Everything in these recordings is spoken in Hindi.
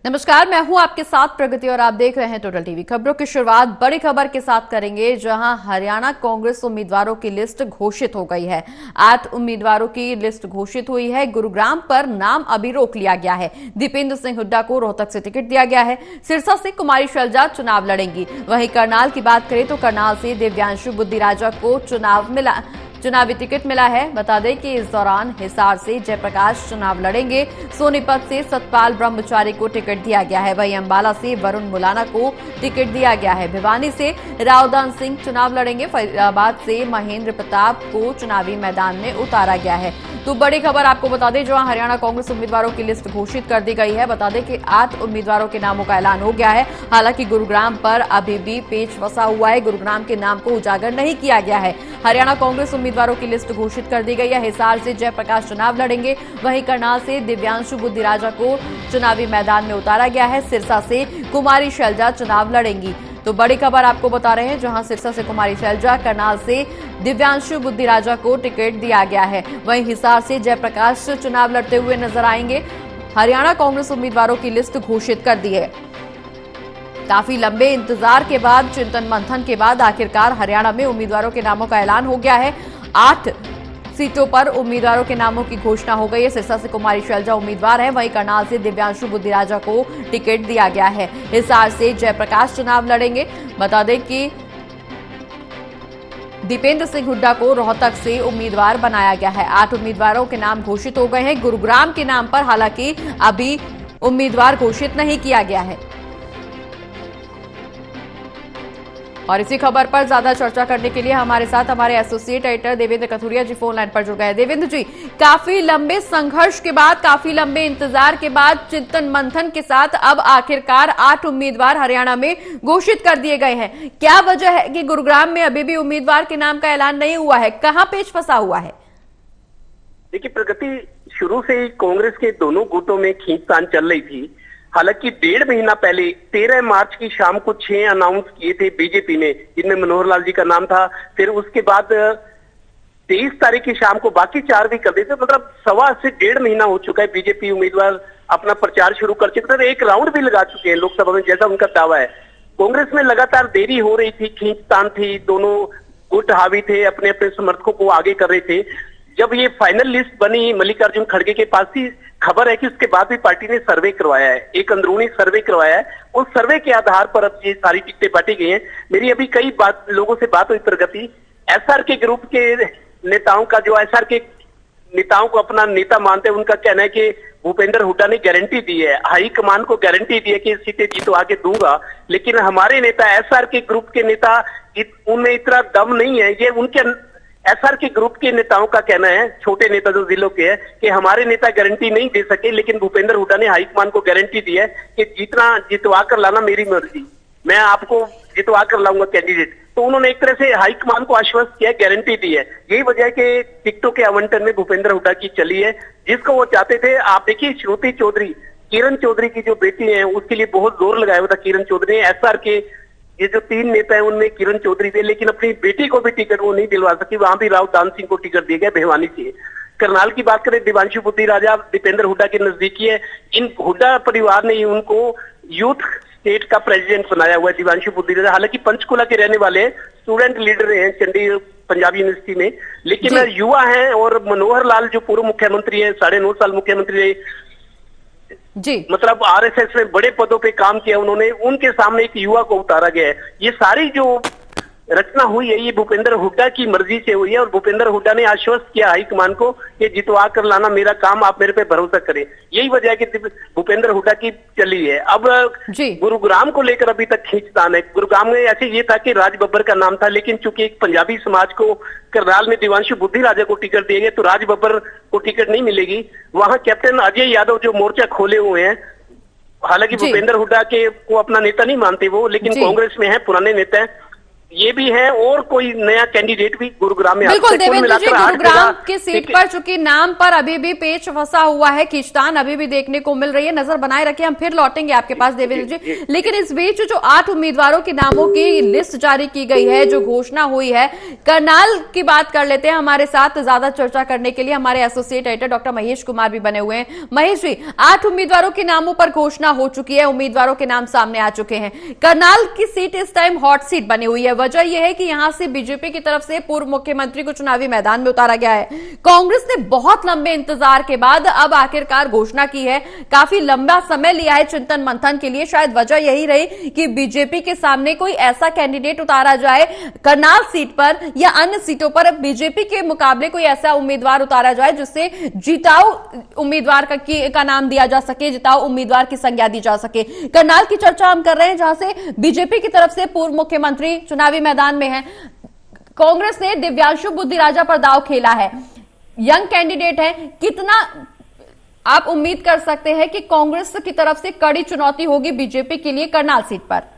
नमस्कार, मैं हूं आपके साथ प्रगति और आप देख रहे हैं टोटल टीवी। खबरों की शुरुआत बड़ी खबर के साथ करेंगे, जहां हरियाणा कांग्रेस उम्मीदवारों की लिस्ट घोषित हो गई है। 8 उम्मीदवारों की लिस्ट घोषित हुई है। गुरुग्राम पर नाम अभी रोक लिया गया है। दीपेंद्र सिंह हुड्डा को रोहतक से टिकट दिया गया है। सिरसा से कुमारी शैलजा चुनाव लड़ेंगी। वहीं करनाल की बात करें तो करनाल से दिव्यांशु बुद्धिराजा को चुनावी टिकट मिला है। बता दें कि इस दौरान हिसार से जयप्रकाश चुनाव लड़ेंगे। सोनीपत से सतपाल ब्रह्मचारी को टिकट दिया गया है। वहीं अंबाला से वरुण मुलाना को टिकट दिया गया है। भिवानी से रावदान सिंह चुनाव लड़ेंगे। फरीदाबाद से महेंद्र प्रताप को चुनावी मैदान में उतारा गया है। तो बड़ी खबर आपको बता दें, जहां हरियाणा कांग्रेस उम्मीदवारों की लिस्ट घोषित कर दी गई है। बता दें कि 8 उम्मीदवारों के नामों का ऐलान हो गया है। हालांकि गुरुग्राम पर अभी भी पेच फंसा हुआ है। गुरुग्राम के नाम को उजागर नहीं किया गया है। हरियाणा कांग्रेस उम्मीदवारों की लिस्ट घोषित कर दी गई है। हिसार से जयप्रकाश चुनाव लड़ेंगे। वहीं करनाल से दिव्यांशु बुद्धिराजा को चुनावी मैदान में उतारा गया है। सिरसा से कुमारी शैलजा चुनाव लड़ेंगी। तो बड़ी खबर आपको बता रहे हैं, जहां सिरसा से कुमारी शैलजा, करनाल से दिव्यांशु बुद्धिराजा को टिकट दिया गया है। वहीं हिसार से जयप्रकाश चुनाव लड़ते हुए नजर आएंगे। हरियाणा कांग्रेस उम्मीदवारों की लिस्ट घोषित कर दी है। काफी लंबे इंतजार के बाद, चिंतन मंथन के बाद आखिरकार हरियाणा में उम्मीदवारों के नामों का ऐलान हो गया है। 8 सीटों पर उम्मीदवारों के नामों की घोषणा हो गई है। सिरसा से कुमारी शैलजा उम्मीदवार है। वहीं करनाल से दिव्यांशु बुद्धिराजा को टिकट दिया गया है। हिसार से जयप्रकाश चुनाव लड़ेंगे। बता दें कि दीपेंद्र सिंह हुड्डा को रोहतक से उम्मीदवार बनाया गया है। 8 उम्मीदवारों के नाम घोषित हो गए हैं। गुरुग्राम के नाम पर हालांकि अभी उम्मीदवार घोषित नहीं किया गया है। और इसी खबर पर ज्यादा चर्चा करने के लिए हमारे साथ हमारे एसोसिएट एडिटर देवेंद्र कथुरिया जी फोन लाइन पर जुड़ गए। देवेंद्र जी, काफी लंबे संघर्ष के बाद, काफी लंबे इंतजार के बाद, चिंतन मंथन के साथ अब आखिरकार 8 उम्मीदवार हरियाणा में घोषित कर दिए गए हैं। क्या वजह है कि गुरुग्राम में अभी भी उम्मीदवार के नाम का ऐलान नहीं हुआ है? कहां पेच फंसा हुआ है? देखिए प्रगति, शुरू से ही कांग्रेस के दोनों गुटों में खींचतान चल रही थी। हालांकि 1.5 महीना पहले 13 मार्च की शाम को 6 अनाउंस किए थे बीजेपी ने, जिनमें मनोहर लाल जी का नाम था। फिर उसके बाद 23 तारीख की शाम को बाकी 4 भी कर दिए थे। मतलब 1.25 से 1.5 महीना हो चुका है। बीजेपी उम्मीदवार अपना प्रचार शुरू कर चुके थे। एक राउंड भी लगा चुके हैं लोकसभा में, जैसा उनका दावा है। कांग्रेस में लगातार देरी हो रही थी, खींचतान थी, दोनों गुट हावी थे, अपने अपने समर्थकों को आगे कर रहे थे। जब ये फाइनल लिस्ट बनी मल्लिकार्जुन खड़गे के पास ही, खबर है कि उसके बाद भी पार्टी ने सर्वे करवाया है, एक अंदरूनी सर्वे करवाया है। उस सर्वे के आधार पर अब ये सारी टिकटें बांटी गई हैं। मेरी अभी कई लोगों से बात हुई प्रगति, एसआर के ग्रुप के नेताओं का, जो एसआर के नेताओं को अपना नेता मानते हैं, उनका कहना है कि भूपेंद्र हुड्डा ने गारंटी दी है, हाईकमान को गारंटी दी है कि सीटें जीतवा के दूंगा। लेकिन हमारे नेता, एसआर के ग्रुप के नेता, उनमें इतना दम नहीं है। ये उनके एसआर के ग्रुप के नेताओं का कहना है, छोटे नेता जो जिलों के हैं, कि हमारे नेता गारंटी नहीं दे सके, लेकिन भूपेंद्र हुड्डा ने हाईकमान को गारंटी दी है कि जितवा कर लाना मेरी मर्जी, मैं आपको जितवा कर लाऊंगा कैंडिडेट। तो उन्होंने एक तरह से हाईकमान को आश्वस्त किया, गारंटी दी है। यही वजह है कि टिकटों के आवंटन में भूपेंद्र हुड्डा की चली है, जिसको वो चाहते थे। आप देखिए, श्रुति चौधरी, किरण चौधरी की जो बेटी है, उसके लिए बहुत जोर लगाया हुआ था किरण चौधरी ने। एसआर के ये जो 3 नेता है उनमें किरण चौधरी थे, लेकिन अपनी बेटी को भी टिकट वो नहीं दिलवा सकी। वहां भी रावदान सिंह को टिकट दिया गया भिवानी से। करनाल की बात करें, दिव्यांशु बुद्धिराजा दीपेंद्र हुड्डा के नजदीकी है। इन हुड्डा परिवार ने उनको यूथ स्टेट का प्रेसिडेंट बनाया हुआ है, दिव्यांशु बुद्धिराजा। हालांकि पंचकुला के रहने वाले हैं, स्टूडेंट लीडर हैं चंडीगढ़ पंजाब यूनिवर्सिटी में, लेकिन युवा हैं। और मनोहर लाल जो पूर्व मुख्यमंत्री है, 9.5 साल मुख्यमंत्री रहे जी, मतलब आरएसएस में बड़े पदों पे काम किया उन्होंने, उनके सामने एक युवा को उतारा गया है। ये सारी जो रचना हुई है, ये भूपेंद्र हुड्डा की मर्जी से हुई है। और भूपेंद्र हुड्डा ने आश्वस्त किया हाईकमान को कि जितवा कर लाना मेरा काम, आप मेरे पे भरोसा करें। यही वजह है कि भूपेंद्र हुड्डा की चली है। अब गुरुग्राम को लेकर अभी तक खींचतान है। गुरुग्राम में ऐसे ये था कि राज बब्बर का नाम था, लेकिन चूंकि एक पंजाबी समाज को करनाल में दिव्यांशु बुद्धिराजा को टिकट दिए गए, तो राज बब्बर को टिकट नहीं मिलेगी। वहां कैप्टन अजय यादव जो मोर्चा खोले हुए हैं, हालांकि भूपेंद्र हुड्डा को अपना नेता नहीं मानते वो, लेकिन कांग्रेस में है, पुराने नेता है। ये भी है और कोई नया कैंडिडेट भी गुरुग्राम में बिल्कुल देवेंद्र जी, गुरुग्राम जगह की सीट पर चूंकि नाम पर अभी भी पेच फंसा हुआ है, खींचतान अभी भी देखने को मिल रही है। नजर बनाए रखिए, हम फिर लौटेंगे आपके पास देवेंद्र जी। लेकिन इस बीच जो 8 उम्मीदवारों के नामों की लिस्ट जारी की गई है, जो घोषणा हुई है, करनाल की बात कर लेते हैं। हमारे साथ ज्यादा चर्चा करने के लिए हमारे associate editor doctor Mahesh Kumar भी बने हुए हैं। महेश जी, 8 उम्मीदवारों के नामों पर घोषणा हो चुकी है, उम्मीदवारों के नाम सामने आ चुके हैं। करनाल की सीट इस टाइम हॉट सीट बनी हुई है। वजह यह है कि यहां से बीजेपी की तरफ से पूर्व मुख्यमंत्री को चुनावी मैदान में उतारा गया है। कांग्रेस ने बहुत लंबे इंतजार के बाद अब आखिरकार घोषणा की है। काफी लंबा समय लिया है चिंतन मंथन के लिए। शायद वजह यही रही कि बीजेपी के सामने कोई ऐसा कैंडिडेट उतारा जाए करनाल सीट पर या अन्य सीटों पर बीजेपी के मुकाबले कोई ऐसा उम्मीदवार उतारा जाए जिससे जिताऊ उम्मीदवार का नाम दिया जा सके, जिताऊ उम्मीदवार की संज्ञा दी जा सके। करनाल की चर्चा हम कर रहे हैं, जहां से बीजेपी की तरफ से पूर्व मुख्यमंत्री चुनावी मैदान में है। कांग्रेस ने दिव्यांशु बुद्धिराजा पर दांव खेला है, यंग कैंडिडेट है। कितना आप उम्मीद कर सकते हैं कि कांग्रेस की तरफ से कड़ी चुनौती होगी बीजेपी के लिए करनाल सीट पर?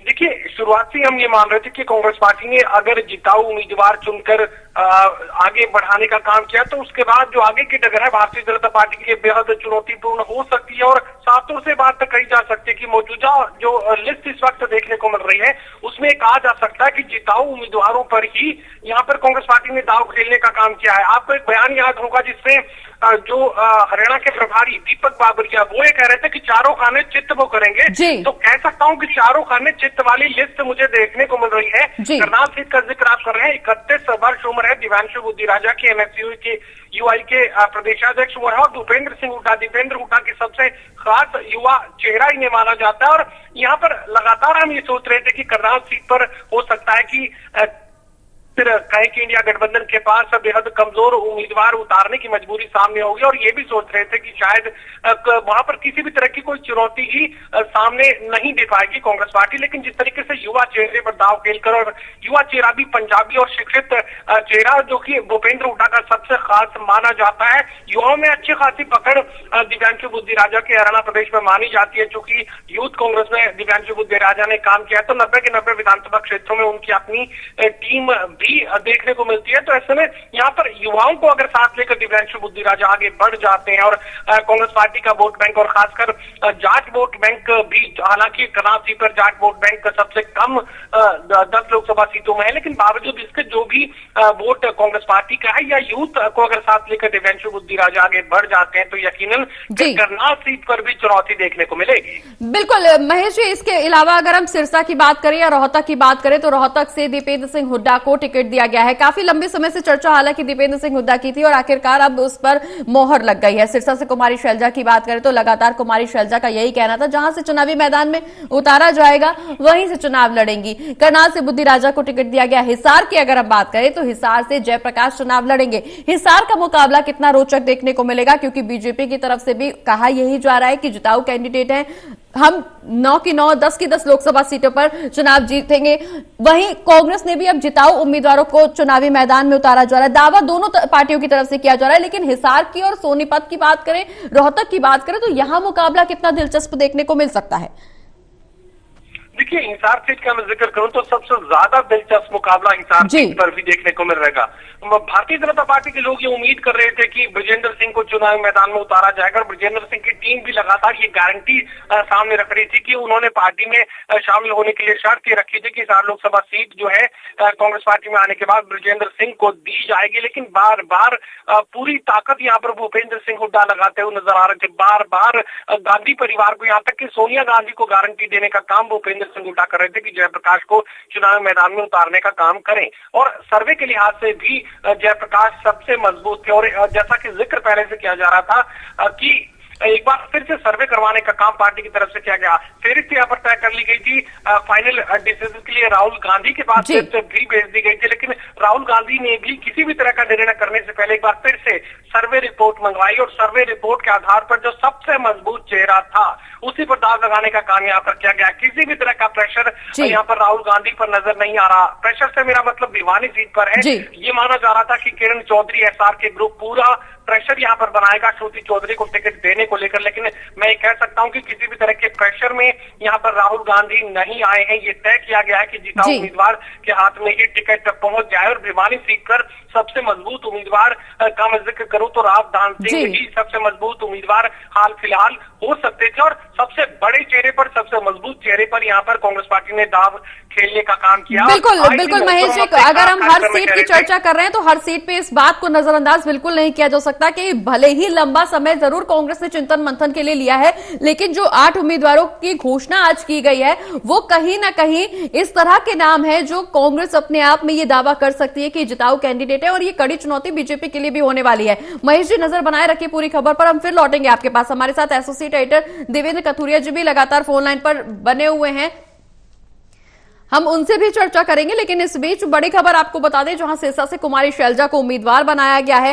देखिए, शुरुआत से हम ये मान रहे थे कि कांग्रेस पार्टी ने अगर जिताऊ उम्मीदवार चुनकर आगे बढ़ाने का काम किया तो उसके बाद जो आगे की डगर है भारतीय जनता पार्टी के लिए बेहद चुनौतीपूर्ण हो सकती है। और साफ तौर से बात कही जा सकती है कि मौजूदा जो लिस्ट इस वक्त देखने को मिल रही है उसमें कहा जा सकता है कि जिताऊ उम्मीदवारों पर ही यहाँ पर कांग्रेस पार्टी ने दांव खेलने का काम किया है। आपको एक बयान याद होगा जिसमें जो हरियाणा के प्रभारी दीपक बाबरिया वो ये कह रहे थे कि चारों खाने चित्त वो करेंगे। तो कह सकता हूं कि चारों खाने चित्त वाली लिस्ट मुझे देखने को मिल रही है। करनाल सीट का जिक्र आप कर रहे हैं। 31 वर्ष उम्र है दिव्यांशु बुद्धिराजा के, एमएसयू के यूआई के प्रदेशाध्यक्ष वो है और भूपेंद्र सिंह हुड्डा, दीपेंद्र हुड्डा के सबसे खास युवा चेहरा इन्हें माना जाता है। और यहाँ पर लगातार हम ये सोच रहे थे कि करनाल सीट पर हो सकता है कि फिर कहें कि इंडिया गठबंधन के पास बेहद कमजोर उम्मीदवार उतारने की मजबूरी सामने होगी। और ये भी सोच रहे थे कि शायद वहां पर किसी भी तरह की कोई चुनौती ही सामने नहीं दे पाएगी कांग्रेस पार्टी। लेकिन जिस तरीके से युवा चेहरे पर दांव खेलकर, और युवा चेहरा भी पंजाबी और शिक्षित चेहरा जो कि भूपेंद्र हुड्डा का सबसे खास माना जाता है, युवाओं में अच्छी खासी पकड़ दिव्यांशु बुद्धिराजा के हरियाणा प्रदेश में मानी जाती है। चूंकि यूथ कांग्रेस में दिव्यांशु बुद्धिराजा ने काम किया तो 90 के 90 विधानसभा क्षेत्रों में उनकी अपनी टीम देखने को मिलती है। तो ऐसे में यहाँ पर युवाओं को अगर साथ लेकर दिव्यांशु बुद्धिराजा आगे बढ़ जाते हैं और कांग्रेस पार्टी का वोट बैंक और खासकर जाट वोट बैंक भी, हालांकि करनाल सीट पर जाट वोट बैंक सबसे कम 10 लोकसभा सीटों में है, लेकिन बावजूद इसके जो भी वोट कांग्रेस पार्टी का है या यूथ को अगर साथ लेकर दिव्यांशु बुद्धिराजा आगे बढ़ जाते हैं तो यकीनन करनाल सीट पर भी चुनौती देखने को मिलेगी। बिल्कुल महेश जी, इसके अलावा अगर हम सिरसा की बात करें या रोहतक की बात करें तो रोहतक से दीपेंद्र सिंह हुड्डा को टिकट दिया गया है। काफी लंबे समय से चर्चा हालांकि दीपेंद्र सिंह हुड्डा की थी और आखिरकार अब उस पर मोहर लग गई है। सिरसा से कुमारी शैलजा की बात करें तो लगातार कुमारी शैलजा का यही कहना था, जहां से चुनावी मैदान में उतारा जाएगा वहीं से चुनाव लड़ेंगी। करनाल से बुद्धिराजा को टिकट दिया गया। हिसार की अगर हम बात करें तो हिसार से जयप्रकाश चुनाव लड़ेंगे। हिसार का मुकाबला कितना रोचक देखने को मिलेगा, क्योंकि बीजेपी की तरफ से भी कहा यही जा रहा है कि जिताऊ कैंडिडेट है, हम 9 की 9, 10 की 10 लोकसभा सीटों पर चुनाव जीतेंगे। वहीं कांग्रेस ने भी अब जिताऊ उम्मीदवारों को चुनावी मैदान में उतारा जा रहा है। दावा दोनों पार्टियों की तरफ से किया जा रहा है, लेकिन हिसार की और सोनीपत की बात करें, रोहतक की बात करें तो यहां मुकाबला कितना दिलचस्प देखने को मिल सकता है? देखिए, हिसार सीट का मैं जिक्र करूं तो सबसे ज्यादा दिलचस्प मुकाबला हिसार सीट पर भी देखने को मिल रहेगा। भारतीय जनता पार्टी के लोग ये उम्मीद कर रहे थे कि बृजेंद्र सिंह को चुनावी मैदान में उतारा जाएगा और बृजेंद्र सिंह की टीम भी लगातार ये गारंटी सामने रख रही थी कि उन्होंने पार्टी में शामिल होने के लिए शर्त ये रखी थी कि हिसार लोकसभा सीट जो है कांग्रेस पार्टी में आने के बाद बृजेंद्र सिंह को दी जाएगी। लेकिन बार बार पूरी ताकत यहाँ पर भूपेंद्र सिंह हुड्डा लगाते हुए नजर आ रहे थे। बार बार गांधी परिवार को, यहाँ तक कि सोनिया गांधी को गारंटी देने का काम भूपेंद्र सिंह हुड्डा कर रहे थे कि जयप्रकाश को चुनावी मैदान में उतारने का काम करें। और सर्वे के लिहाज से भी जयप्रकाश सबसे मजबूत थे। और जैसा कि जिक्र पहले से किया जा रहा था कि एक बार फिर से सर्वे करवाने का काम पार्टी की तरफ से किया गया। फेरिस्त यहाँ पर तय कर ली गई थी। फाइनल डिसीजन के लिए राहुल गांधी के पास भी भेज दी गई थी, लेकिन राहुल गांधी ने भी किसी भी तरह का निर्णय करने से पहले एक बार फिर से सर्वे रिपोर्ट मंगवाई और सर्वे रिपोर्ट के आधार पर जो सबसे मजबूत चेहरा था उसी पर दाव लगाने का काम यहाँ पर किया गया। किसी भी तरह का प्रेशर यहाँ पर राहुल गांधी पर नजर नहीं आ रहा। प्रेशर से मेरा मतलब भिवानी सीट पर है। ये माना जा रहा था कि किरण चौधरी एसआर के ग्रुप पूरा प्रेशर यहाँ पर बनाएगा श्रुति चौधरी को टिकट देने को लेकर, लेकिन मैं कह सकता हूँ कि किसी भी तरह के प्रेशर में यहाँ पर राहुल गांधी नहीं आए हैं। ये तय किया गया है कि जिताऊ उम्मीदवार के हाथ में ही टिकट पहुंच जाए और भिवानी सीट पर सबसे मजबूत उम्मीदवार का मैं जिक्र करूं तो रावदान सिंह ही सबसे मजबूत उम्मीदवार हाल फिलहाल हो सकते थे और सबसे बड़े चेहरे पर, सबसे मजबूत चेहरे पर यहाँ पर कांग्रेस पार्टी ने दाव खेलने का काम किया। बिल्कुल बिल्कुल महेश जी, अगर हम हर सीट की चर्चा कर रहे हैं तो हर सीट पे इस बात को नजरअंदाज बिल्कुल नहीं किया जा सकता कि भले ही लंबा समय जरूर कांग्रेस ने चिंतन मंथन के लिए लिया है, लेकिन जो 8 उम्मीदवारों की घोषणा आज की गई है वो कहीं ना कहीं इस तरह के नाम है जो कांग्रेस अपने आप में ये दावा कर सकती है कि जिताऊ कैंडिडेट है और ये कड़ी चुनौती बीजेपी के लिए भी होने वाली है। महेश जी, नजर बनाए रखिए पूरी खबर पर, हम फिर लौटेंगे आपके पास। हमारे साथ एसोसिएट एडिटर देवेंद्र कथुरिया जी भी लगातार फोन लाइन पर बने हुए हैं, हम उनसे भी चर्चा करेंगे। लेकिन इस बीच बड़ी खबर आपको बता दें, जहां सिरसा से कुमारी शैलजा को उम्मीदवार बनाया गया है।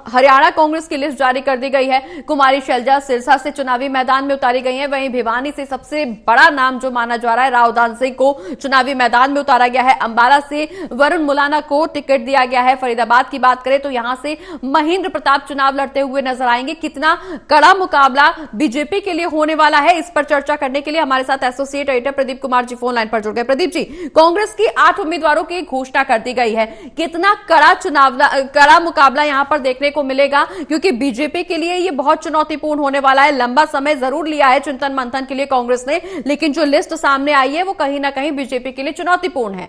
हरियाणा कांग्रेस की लिस्ट जारी कर दी गई है। कुमारी शैलजा सिरसा से चुनावी मैदान में उतारी गई हैं। वहीं भिवानी से सबसे बड़ा नाम जो माना जा रहा है रावदान सिंह को चुनावी मैदान में उतारा गया है। अंबाला से वरुण मुलाना को टिकट दिया गया है। फरीदाबाद की बात करें तो यहां से महेंद्र प्रताप चुनाव लड़ते हुए नजर आएंगे। कितना कड़ा मुकाबला बीजेपी के लिए होने वाला है, इस पर चर्चा करने के लिए हमारे साथ associate editor Pradeep Kumar ji phone line पर जुड़ गए। प्रदीप जी, कांग्रेस की 8 उम्मीदवारों की घोषणा कर दी गई है, कितना कड़ा मुकाबला यहां पर देखने को मिलेगा, क्योंकि बीजेपी के लिए यह बहुत चुनौतीपूर्ण होने वाला है। लंबा समय जरूर लिया है चिंतन मंथन के लिए कांग्रेस ने, लेकिन जो लिस्ट सामने आई है वो कहीं ना कहीं बीजेपी के लिए चुनौतीपूर्ण है।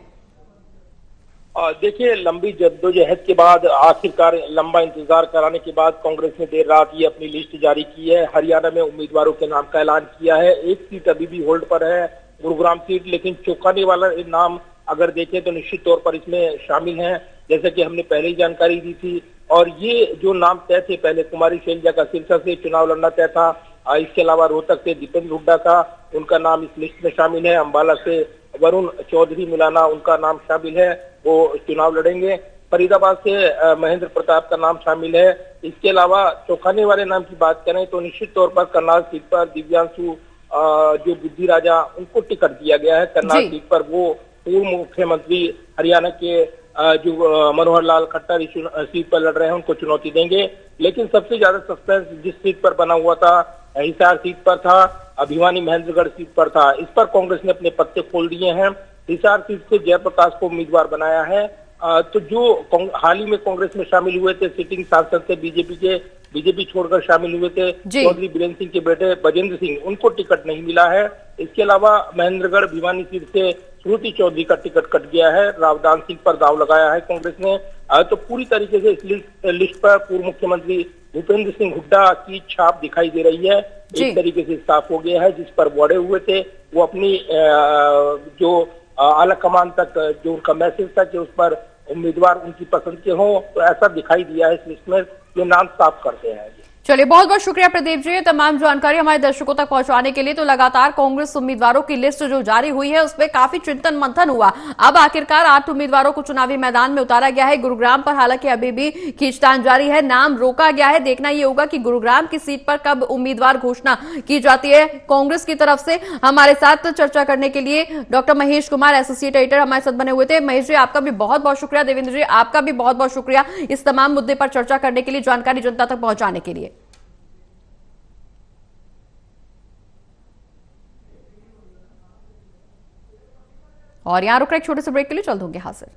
देखिए, लंबी जद्दोजहद के बाद आखिरकार लंबा इंतजार कराने के बाद कांग्रेस ने देर रात ये अपनी लिस्ट जारी की है। हरियाणा में उम्मीदवारों के नाम का ऐलान किया है। एक सीट अभी भी होल्ड पर है, गुरुग्राम सीट, लेकिन चौंकाने वाला नाम अगर देखें तो निश्चित तौर पर इसमें शामिल हैं, जैसे कि हमने पहले ही जानकारी दी थी। और ये जो नाम तय थे, पहले कुमारी शैलजा का सिरसा से चुनाव लड़ना तय था। इसके अलावा रोहतक से दीपेंद्र हुड्डा का, उनका नाम इस लिस्ट में शामिल है। अंबाला से वरुण चौधरी मुलाना, उनका नाम शामिल है, वो चुनाव लड़ेंगे। फरीदाबाद से महेंद्र प्रताप का नाम शामिल है। इसके अलावा चौंकाने वाले नाम की बात करें तो निश्चित तौर पर करनाल सीट पर दिव्यांशु जो बुद्धि राजा, उनको टिकट दिया गया है। करनाल सीट पर वो पूर्व मुख्यमंत्री हरियाणा के जो मनोहर लाल खट्टर सीट पर लड़ रहे हैं, उनको चुनौती देंगे। लेकिन सबसे ज्यादा सस्पेंस जिस सीट पर बना हुआ था, हिसार सीट पर था, भिवानी महेंद्रगढ़ सीट पर था। इस पर कांग्रेस ने अपने पत्ते खोल दिए हैं। हिसार सीट से जयप्रकाश को उम्मीदवार बनाया है। तो जो हाल ही में कांग्रेस में शामिल हुए थे, सिटिंग सांसद थे बीजेपी छोड़कर शामिल हुए थे चौधरी बीरेन्द्र सिंह के बेटे बजेंद्र सिंह, उनको टिकट नहीं मिला है। इसके अलावा महेंद्रगढ़ भिवानी सीट से श्रुति चौधरी का टिकट कट गया है। रावदान सिंह पर दाव लगाया है कांग्रेस ने। तो पूरी तरीके से इस लिस्ट पर पूर्व मुख्यमंत्री भूपेंद्र सिंह हुड्डा की छाप दिखाई दे रही है। एक तरीके से साफ हो गया है। जिस पर बड़े हुए थे वो अपनी जो आला कमान तक जो उनका मैसेज था कि उस पर उम्मीदवार उनकी पसंद के हों, तो ऐसा दिखाई दिया है इस लिस्ट में। ये नाम साफ करते हैं। चलिए, बहुत बहुत शुक्रिया प्रदीप जी, तमाम जानकारी हमारे दर्शकों तक पहुंचाने के लिए। तो लगातार कांग्रेस उम्मीदवारों की लिस्ट जो जारी हुई है उसमें काफी चिंतन मंथन हुआ। अब आखिरकार 8 उम्मीदवारों को चुनावी मैदान में उतारा गया है। गुरुग्राम पर हालांकि अभी भी खींचतान जारी है, नाम रोका गया है। देखना यह होगा कि गुरुग्राम की सीट पर कब उम्मीदवार घोषणा की जाती है कांग्रेस की तरफ से। हमारे साथ चर्चा करने के लिए doctor Mahesh Kumar, associate editor, हमारे साथ बने हुए थे। महेश जी, आपका भी बहुत बहुत शुक्रिया। देवेंद्र जी, आपका भी बहुत बहुत शुक्रिया इस तमाम मुद्दे पर चर्चा करने के लिए, जानकारी जनता तक पहुंचाने के लिए। और यहां रुक रहे एक छोटे से ब्रेक के लिए, चल दूंगे हाजिर।